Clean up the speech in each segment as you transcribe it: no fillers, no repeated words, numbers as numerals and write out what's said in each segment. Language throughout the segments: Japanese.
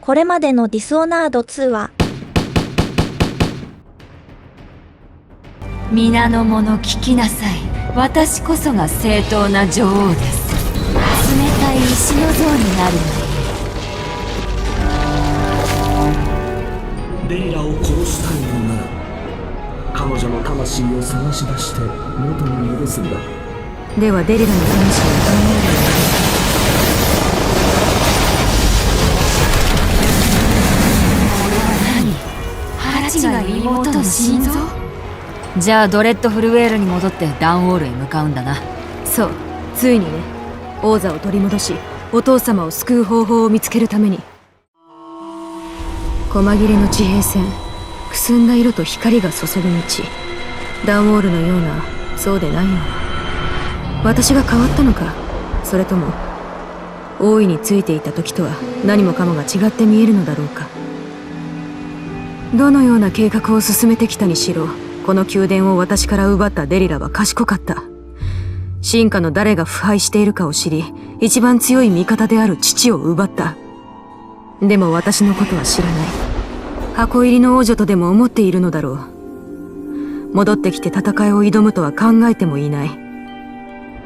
これまでのディスオナード2は、皆の者聞きなさい。私こそが正当な女王です。冷たい石の像になるのレイラを殺したいのなら彼女の魂を探し出して元に戻すんだ。ではデリラの魂を考える。何？ハチが妹の心臓？じゃあドレッドフルウェールに戻ってダンウォールへ向かうんだな。そう、ついにね、王座を取り戻しお父様を救う方法を見つけるために。細切れの地平線、くすんだ色と光が注ぐ道、ダンウォールのような、そうでないような。私が変わったのか、それとも王位についていた時とは何もかもが違って見えるのだろうか。どのような計画を進めてきたにしろ、この宮殿を私から奪ったデリラは賢かった。臣下の誰が腐敗しているかを知り、一番強い味方である父を奪った。でも私のことは知らない。箱入りの王女とでも思っているのだろう。戻ってきて戦いを挑むとは考えてもいない。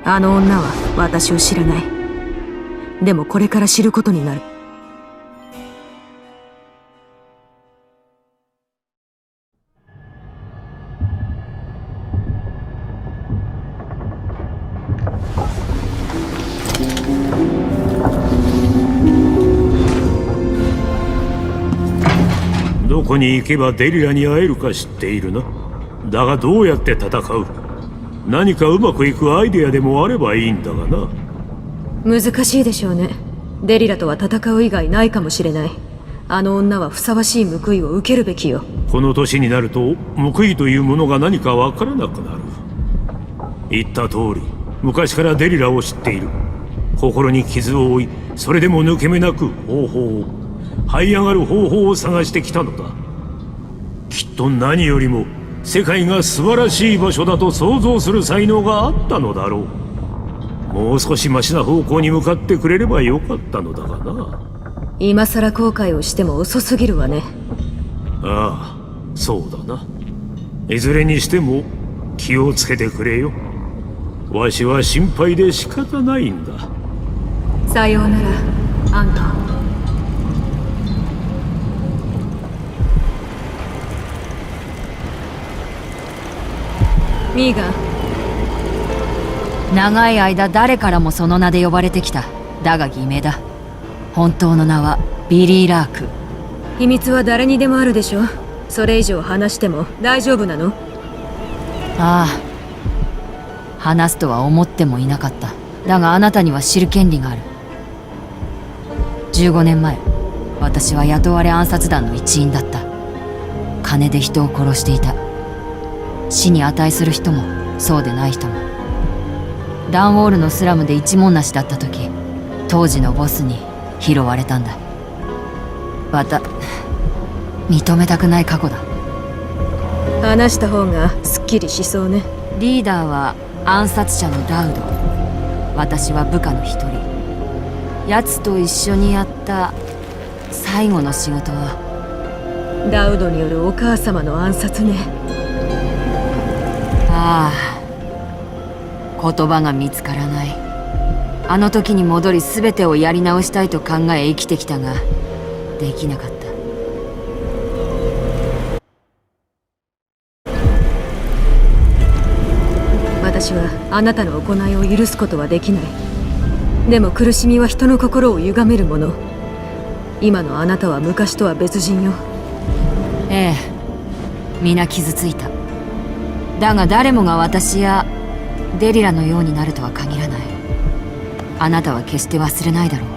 あの女は私を知らない。でもこれから知ることになる。どこに行けばデリラに会えるか知っているな。だがどうやって戦う？何かうまくいくアイデアでもあればいいんだがな。難しいでしょうね。デリラとは戦う以外ないかもしれない。あの女はふさわしい報いを受けるべきよ。この年になると報いというものが何かわからなくなる。言った通り昔からデリラを知っている。心に傷を負い、それでも抜け目なく方法を這い上がる方法を探してきたのだ。きっと何よりも世界が素晴らしい場所だと想像する才能があったのだろう。もう少しマシな方向に向かってくれればよかったのだがな。今さら後悔をしても遅すぎるわね。ああ、そうだな。いずれにしても気をつけてくれよ。わしは心配で仕方ないんだ。さようなら、アント。ミーガン。長い間誰からもその名で呼ばれてきた。だが偽名だ。本当の名はビリー・ラーク。秘密は誰にでもあるでしょ。それ以上話しても大丈夫なの？ああ、話すとは思ってもいなかった。だがあなたには知る権利がある。15年前、私は雇われ暗殺団の一員だった。金で人を殺していた。死に値する人もそうでない人も。ダンウォールのスラムで一文無しだった時、当時のボスに拾われたんだ。認めたくない過去だ。話した方がすっきりしそうね。リーダーは暗殺者のダウド。私は部下の一人。奴と一緒にやった最後の仕事はダウドによるお母様の暗殺ね。ああ、言葉が見つからない。あの時に戻り全てをやり直したいと考え生きてきたができなかった。私はあなたの行いを許すことはできない。でも苦しみは人の心を歪めるもの。今のあなたは昔とは別人よ。ええ、皆傷ついた。だが誰もが私やデリラのようになるとは限らない。あなたは決して忘れないだろう。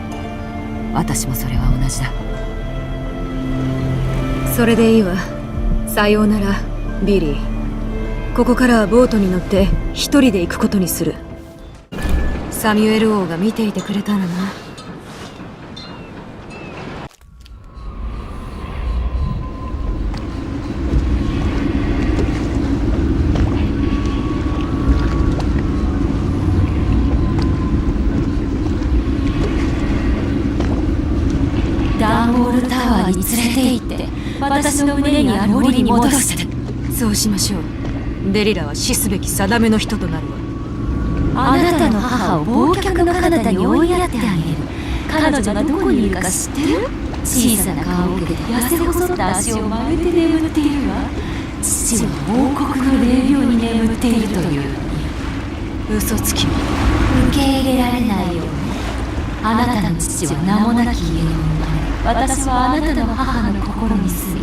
私もそれは同じだ。それでいいわ。さようなら、ビリー。ここからはボートに乗って一人で行くことにする。サミュエル王が見ていてくれたらな。ダダンボールタワーに連れて行って私の胸にある檻に戻して。そうしましょう。デリラは死すべき定めの人となるわ。あなたの母を忘却の彼方に追いやってあげる。彼女がどこにいるか知ってる？小さな川奥で痩せ細った足を曲げて眠っているわ。父は王国の霊廟に眠っているという。嘘つき。受け入れられないように。あなたの父は名もなき家に生まれ、私はあなたの母の心に住み、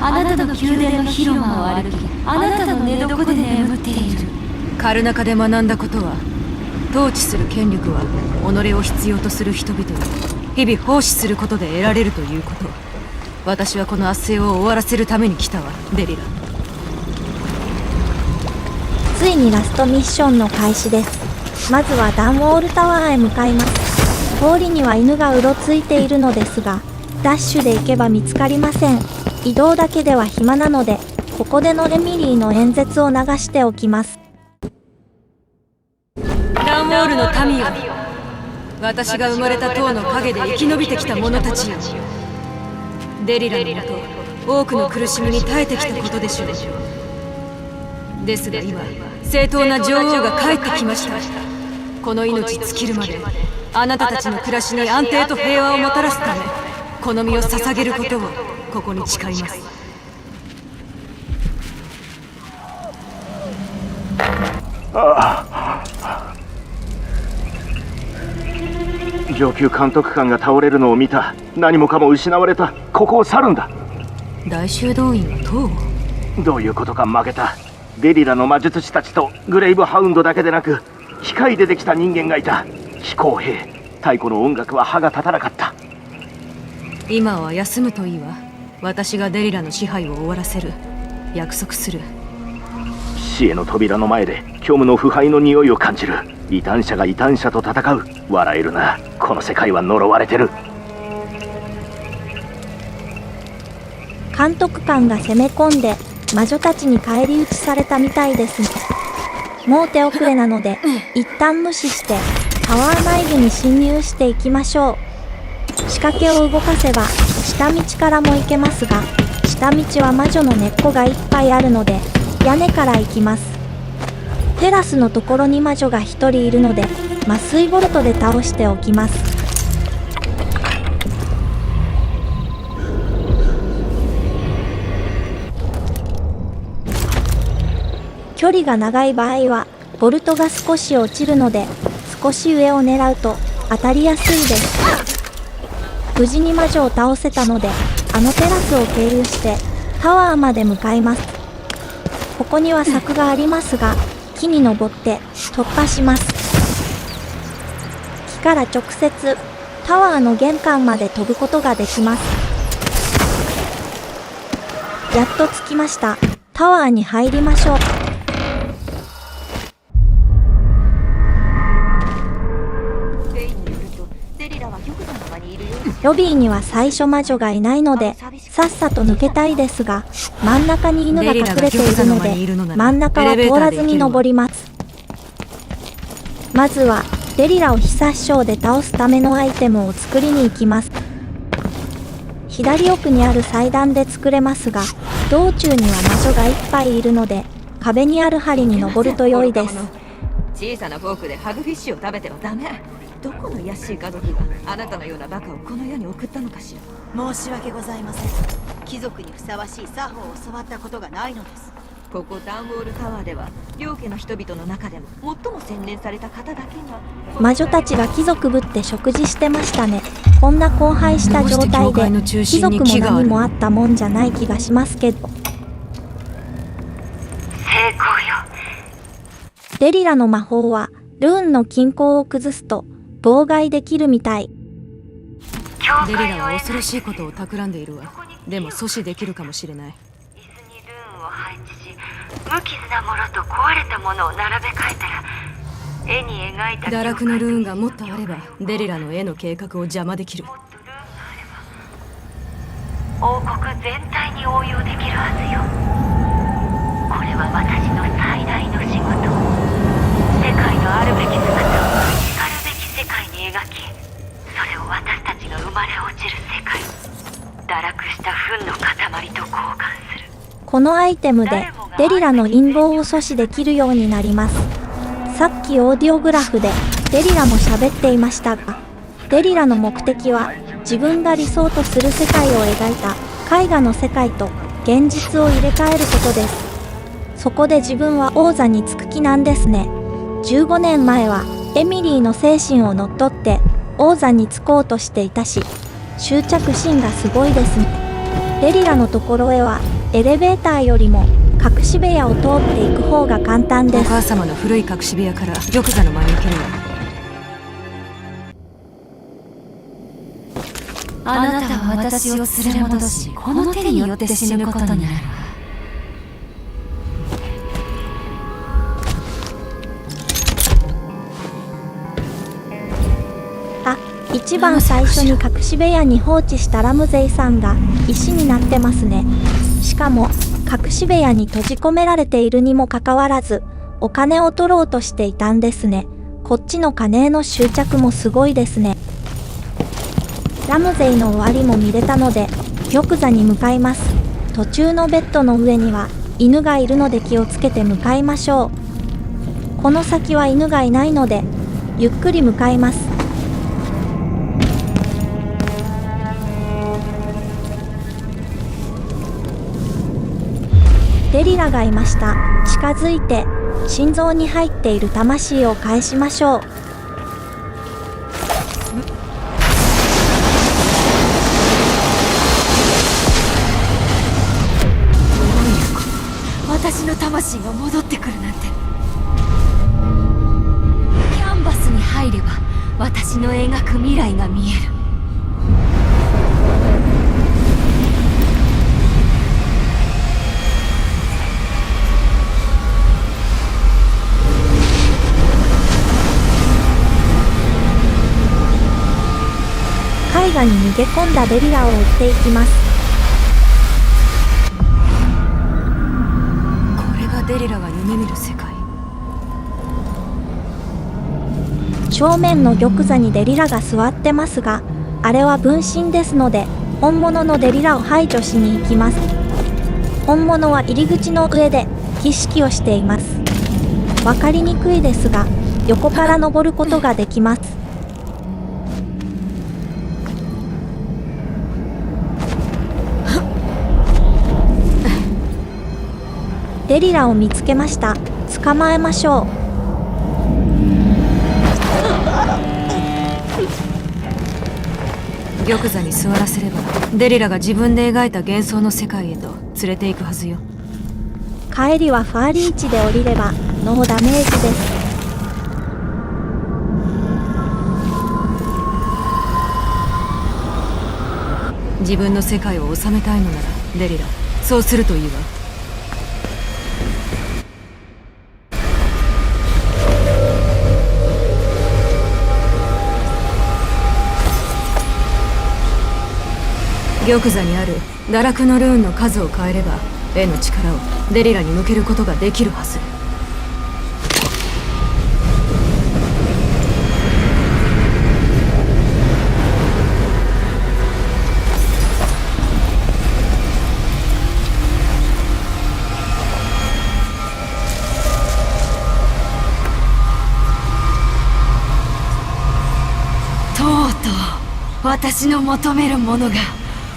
あなたの宮殿の広間を歩き、あなたの寝床で眠っている。カルナカで学んだことは、統治する権力は己を必要とする人々に日々奉仕することで得られるということ。私はこの圧政を終わらせるために来たわ、デリラ。ついにラストミッションの開始です。まずはダンウォールタワーへ向かいます。通りには犬がうろついているのですが、ダッシュで行けば見つかりません。移動だけでは暇なので、ここでのレミリーの演説を流しておきます。ダンウォールの民よ、私が生まれた塔の陰で生き延びてきた者たちよ。デリラのもと、多くの苦しみに耐えてきたことでしょう。ですが今、正当な女王が帰ってきました。この命尽きるまで、あなたたちの暮らしに安定と平和をもたらすため、この身を捧げることをここに誓います。上級監督官が倒れるのを見た。何もかも失われた。ここを去るんだ。大修道院は塔を？どういうことか。負けた。デリラの魔術師たちとグレイブハウンドだけでなく、機械でできた人間がいた。非公平。太古の音楽は歯が立たなかった。今は休むといいわ。私がデリラの支配を終わらせる。約束する。死への扉の前で虚無の腐敗の匂いを感じる。異端者が異端者と戦う。笑えるな。この世界は呪われてる。監督官が攻め込んで魔女たちに返り討ちされたみたいですね。もう手遅れなので一旦無視してタワー内部に侵入していきましょう。仕掛けを動かせば下道からも行けますが、下道は魔女の根っこがいっぱいあるので屋根から行きます。テラスのところに魔女が一人いるので麻酔ボルトで倒しておきます。距離が長い場合はボルトが少し落ちるので、少し上を狙うと当たりやすいです。無事に魔女を倒せたので、あのテラスを経由してタワーまで向かいます。ここには柵がありますが、木に登って突破します。木から直接タワーの玄関まで飛ぶことができます。やっと着きました。タワーに入りましょう。ロビーには最初魔女がいないのでさっさと抜けたいですが、真ん中に犬が隠れているので真ん中は通らずに登ります。まずはデリラを非殺傷で倒すためのアイテムを作りに行きます。左奥にある祭壇で作れますが、道中には魔女がいっぱいいるので壁にある針に登ると良いです。小さなフォークでハグフィッシュを食べてはダメ。どこの卑しい家族があなたのようなバカをこの世に送ったのかしら。申し訳ございません。貴族にふさわしい作法を教わったことがないのです。ここダンウォールタワーでは両家の人々の中でも最も洗練された方だけが。魔女たちが貴族ぶって食事してましたね。こんな荒廃した状態で貴族も何もあったもんじゃない気がしますけど。成功よ。デリラの魔法はルーンの均衡を崩すと妨害できるみたい。デリラは恐ろしいことを企んでいるわ。でも阻止できるかもしれない。椅子にルーンを配置し、無傷なものと壊れたものを並べ替えたら、絵に描いた堕落のルーンがもっとあればデリラの絵の計画を邪魔できる。王国全体に応用できるはずよ。これは私の最大の仕事。世界のあるべき姿をしかるべき世界に描き、それを私たちが生まれ落ちる世界。堕落した糞の塊と交換する。このアイテムでデリラの陰謀を阻止できるようになります。さっきオーディオグラフでデリラも喋っていましたが、デリラの目的は自分が理想とする世界を描いた絵画の世界と現実を入れ替えることです。そこで自分は王座につく気なんですね。15年前はエミリーの精神を乗っ取って王座につこうとしていたし、執着心がすごいですね。デリラのところへはエレベーターよりも隠し部屋を通っていく方が簡単でおす。母様の古い隠し部屋から玉座の間に行けるわ。あなたは私を連れ戻し、この手によって死ぬことになるわ。あ、一番最初に隠し部屋に放置したラムゼイさんが石になってますね。しかも隠し部屋に閉じ込められているにもかかわらずお金を取ろうとしていたんですね。こっちの金への執着もすごいですね。ラムゼイの終わりも見れたので玉座に向かいます。途中のベッドの上には犬がいるので気をつけて向かいましょう。この先は犬がいないのでゆっくり向かいます。デリラがいました。近づいて心臓に入っている魂を返しましょう。私の魂が戻ってくるなんて。キャンバスに入れば私の描く未来が見える。絵画に逃げ込んだデリラを追っていきます。これがデリラが夢見る世界。正面の玉座にデリラが座ってますが、あれは分身ですので本物のデリラを排除しに行きます。本物は入り口の上で儀式をしています。わかりにくいですが横から登ることができます。デリラを見つけました。捕まえましょう。玉座に座らせればデリラが自分で描いた幻想の世界へと連れて行くはずよ。帰りはファーリーチで降りればノーダメージです。自分の世界を収めたいのならデリラ、そうするといいわ。玉座にある堕落のルーンの数を変えれば絵の力をデリラに向けることができるはず。とうとう私の求めるものが、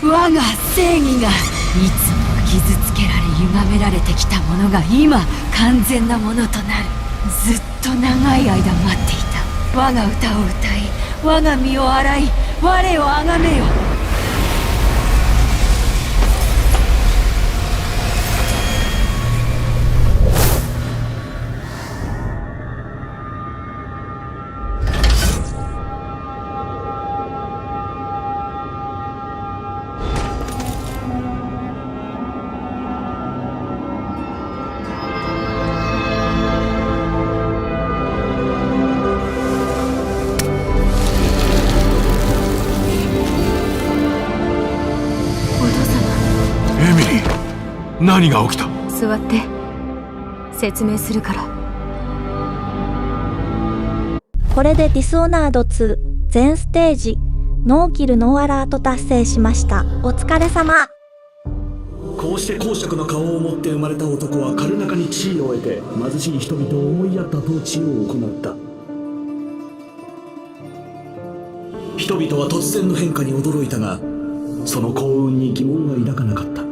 我が正義が、いつも傷つけられ歪められてきたものが今完全なものとなる。ずっと長い間待っていた。我が歌を歌い、我が身を洗い、我をあがめよ。何が起きた？座って説明するから。これでディスオナード2全ステージノーキルノーアラート達成しました。お疲れ様。こうして公爵の顔を持って生まれた男はカルナカに地位を得て貧しい人々を思いやった統治を行った。人々は突然の変化に驚いたが、その幸運に疑問が抱かなかった。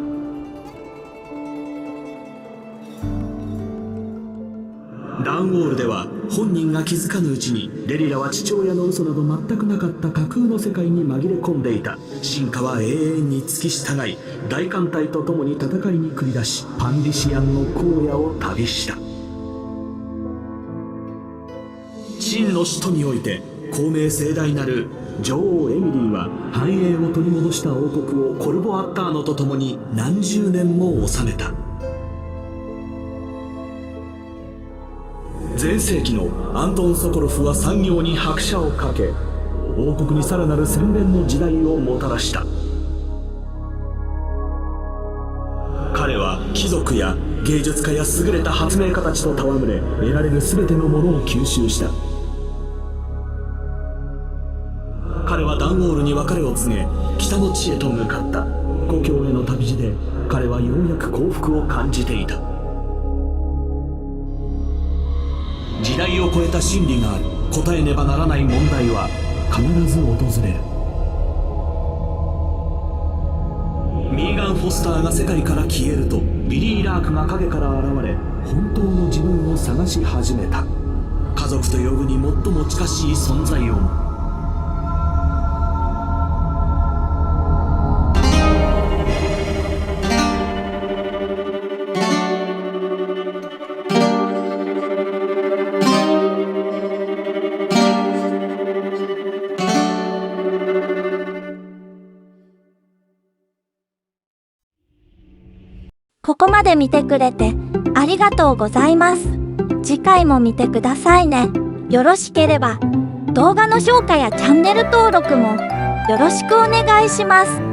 ダウンウォールでは本人が気づかぬうちにレリラは父親の嘘など全くなかった架空の世界に紛れ込んでいた。進化は永遠に付き従い、大艦隊と共に戦いに繰り出し、パンディシアンの荒野を旅した。真の首都において公明盛大なる女王エミリーは繁栄を取り戻した王国をコルボアッターノと共に何十年も治めた。前世紀のアントン・ソコロフは産業に拍車をかけ、王国にさらなる洗練の時代をもたらした。彼は貴族や芸術家や優れた発明家たちと戯れ、得られる全てのものを吸収した。彼はダウンウォールに別れを告げ、北の地へと向かった。故郷への旅路で彼はようやく幸福を感じていた。時代を超えた真理がある。答えねばならない問題は必ず訪れる。ミーガン・フォスターが世界から消えると、ビリー・ラークが影から現れ、本当の自分を探し始めた。家族と呼ぶに最も近しい存在をも。ここまで見てくれてありがとうございます。次回も見てくださいね。よろしければ動画の評価やチャンネル登録もよろしくお願いします。